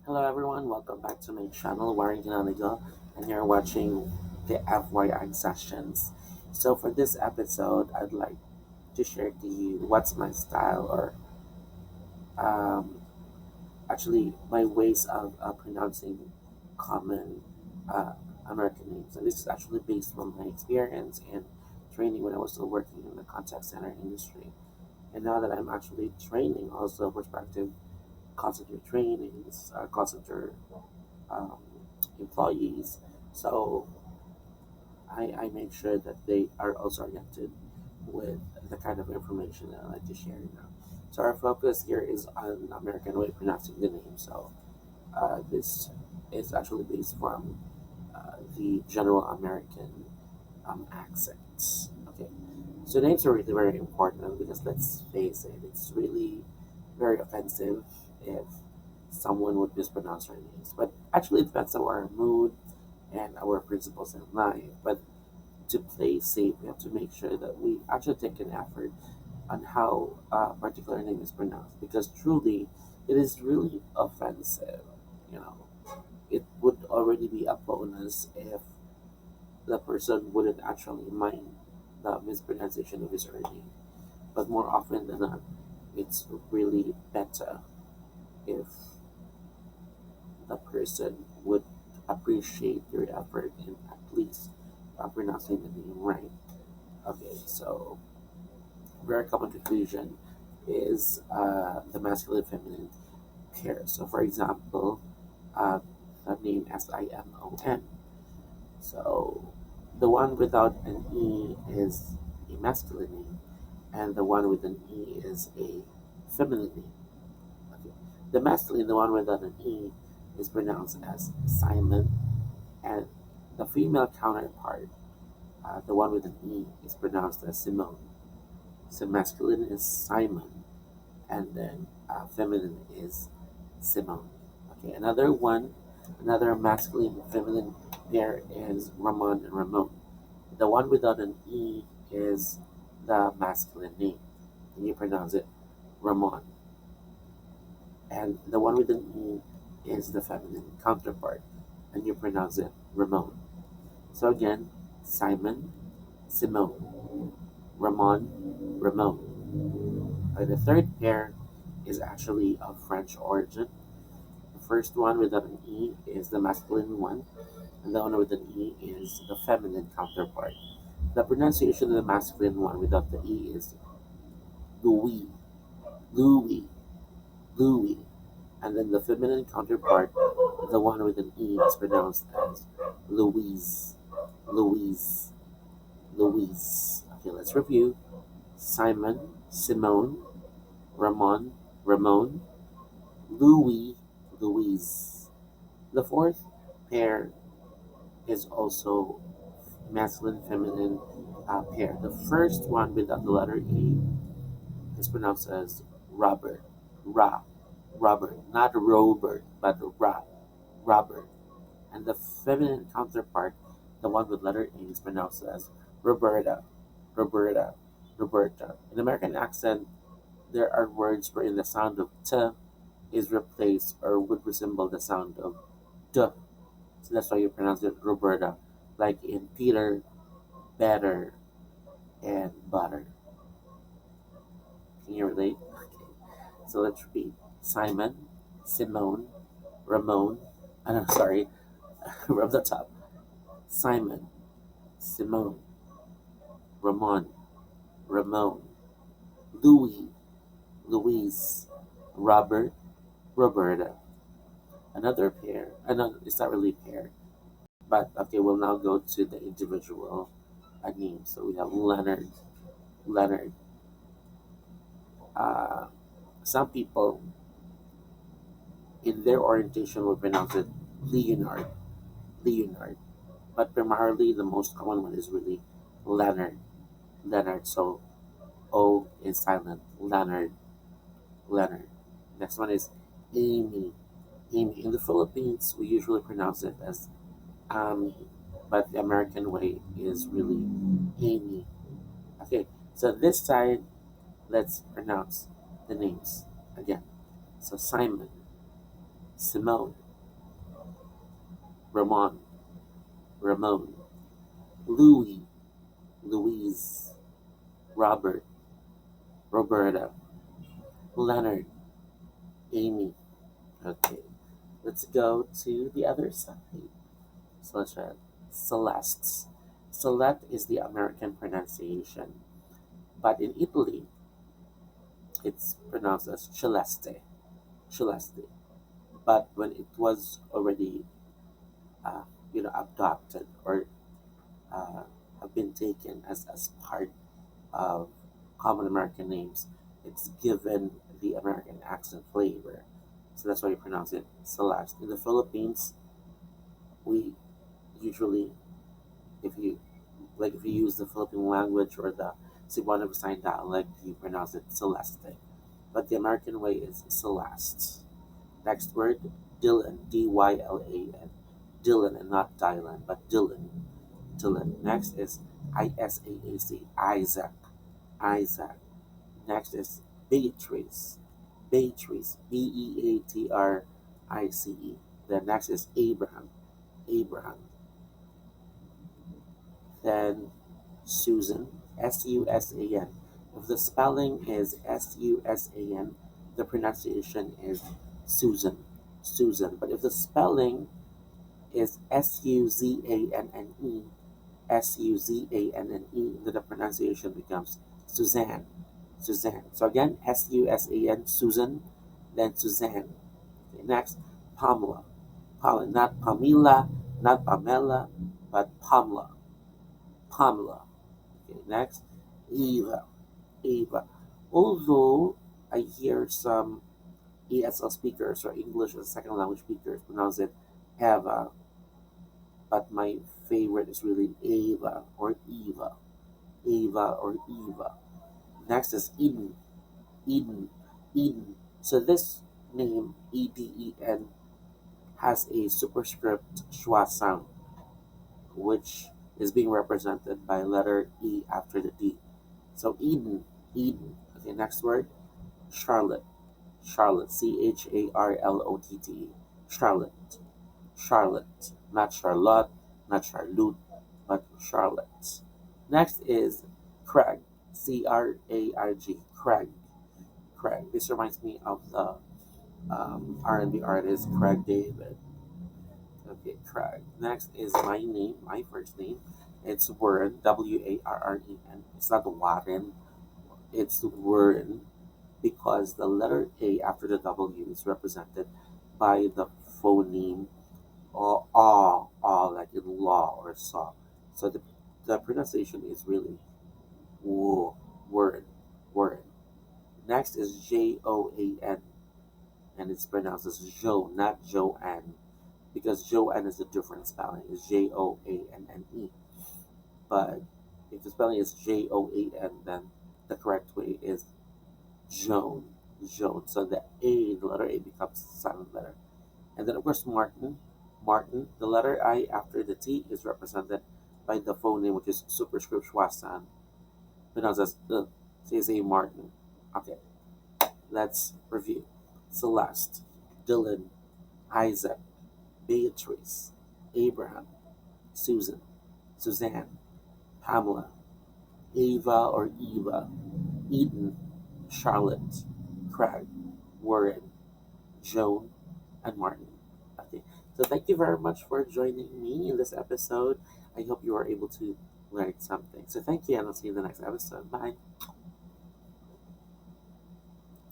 Hello everyone, welcome back to my channel, Warrington Anigo, and you're watching the FYI sessions. So for this episode, I'd like to share to you what's my style or um, actually my ways of pronouncing common uh, American names. And this is actually based on my experience and training when I was still working in the contact center industry. And now that I'm actually training also prospective call center trainings, call center um, employees. So I make sure that they are also oriented with the kind of information that I like to share now. So our focus here is on American way of pronouncing the name. So this is actually based from the general American accents. Okay, so names are really very important because let's face it, it's really very offensive if someone would mispronounce our names. But actually, it depends on our mood and our principles in life. But to play safe, we have to make sure that we actually take an effort on how a particular name is pronounced because truly it is really offensive. You know, it would already be a bonus if the person wouldn't actually mind the mispronunciation of his or her name. But more often than not, it's really better if the person would appreciate your effort in at least pronouncing the name right. Okay, so very common confusion is the masculine feminine pair. So, for example, uh, the name Simon. So, the one without an E is a masculine name, and the one with an E is a feminine name. Okay. The masculine, the one without an E, is pronounced as Simon, and the female counterpart, the one with an E, is pronounced as Simone. So masculine is Simon, and then feminine is Simone. Okay, another masculine and feminine pair is Ramon and Ramon. The one without an E is the masculine name, and you pronounce it Ramon. And the one with an E is the feminine counterpart, and you pronounce it Ramon. So again, Simon, Simone, Ramon, Ramon. The third pair is actually of French origin. The first one without an E is the masculine one, and the one with an E is the feminine counterpart. The pronunciation of the masculine one without the E is Louis, Louis, Louis. And then the feminine counterpart, the one with an E, is pronounced as Louise, Louise, Louise. Okay, let's review. Simon, Simone, Ramon, Ramon, Louis, Louise. The fourth pair is also masculine feminine pair. The first one without the letter E is pronounced as Robert, Ra, Robert, not Robert, but Ra, Robert. And the feminine counterpart, the one with letter A, is pronounced as Roberta, Roberta, Roberta. In American accent, there are words wherein the sound of T is replaced or would resemble the sound of D. So that's why you pronounce it Roberta, like in Peter, better, and butter. Can you relate? Okay. So let's repeat. Simon, Simone, Ramon. I'm sorry, from the top. Simon, Simone, Ramon, Ramon, Louis, Louise, Robert, Roberta. Another pair. Another. It's not really a pair, but okay. We'll now go to the individual names. So we have Leonard, Leonard. Uh, some people in their orientation will pronounce it Leonard, Leonard. But primarily, the most common one is really Leonard, Leonard. So O is silent. Leonard, Leonard. Next one is Amy, Amy. In the Philippines, we usually pronounce it as Ami, but the American way is really Amy. Okay, so this side, let's pronounce the names again. So Simon, Simone, Ramon, Ramon, Louis, Louise, Robert, Roberta, Leonard, Amy. Okay, let's go to the other side. So let's try it. Celeste. Celeste is the American pronunciation, but in Italy, it's pronounced as Celeste. Celeste. But when it was already, uh, adopted or uh, have been taken as part of common American names, it's given the American accent flavor. So that's why we pronounce it Celeste. In the Philippines, we usually, if you use the Philippine language or the Cebuano Visayas dialect, you pronounce it Celeste. But the American way is Celeste. Next word, Dylan, Dylan. Dylan, and not Dylan, but Dylan. Dylan. Next is Isaac, Isaac, Isaac. Next is Beatrice, Beatrice, Beatrice. Then next is Abraham, Abraham. Then Susan, Susan. If the spelling is Susan, the pronunciation is Susan, Susan. But if the spelling is Suzanne, Suzanne, then the pronunciation becomes Suzanne, Suzanne. So again, Susan, Susan, then Suzanne. Okay, next, Pamela, Pamela, not Pamela, not Pamela, but Pamela, Pamela. Okay, next, Eva, Eva. Although I hear some ESL speakers or English as a second language speakers pronounce it Eva, but my favorite is really Eva or Eva, Eva or Eva. Next is Eden, Eden, Eden. So this name Eden has a superscript schwa sound, which is being represented by letter E after the D. So Eden, Eden. Okay, next word, Charlotte, Charlotte, Charlotte, Charlotte, Charlotte, not Charlotte, not Charlotte, but Charlotte. Next is Craig, Crarg, Craig, Craig. This reminds me of the R&B artist Craig David. Okay, Craig. Next is my name, my first name. It's Warren, Warren. It's not Warren, it's Warren because the letter A after the W is represented by the phoneme or like in law or saw. So the pronunciation is really wo, word, word. Next is Joan, and it's pronounced as Jo, not Joanne, because Joanne is a different spelling. It's Joanne. But if the spelling is Joan, then the correct way is Joan, Joan. So the letter A becomes silent letter. And then of course Martin, Martin. The letter I after the T is represented by the phoneme, which is superscript Schwasan, pronounced as say Martin. Okay, let's review. Celeste, Dylan, Isaac, Beatrice, Abraham, Susan, Suzanne, Pamela, Ava or Eva, Eden, Charlotte, Craig, Warren, Joan, and Martin. Okay, so thank you very much for joining me in this episode. I hope you are able to learn something. So thank you, and I'll see you in the next episode. Bye.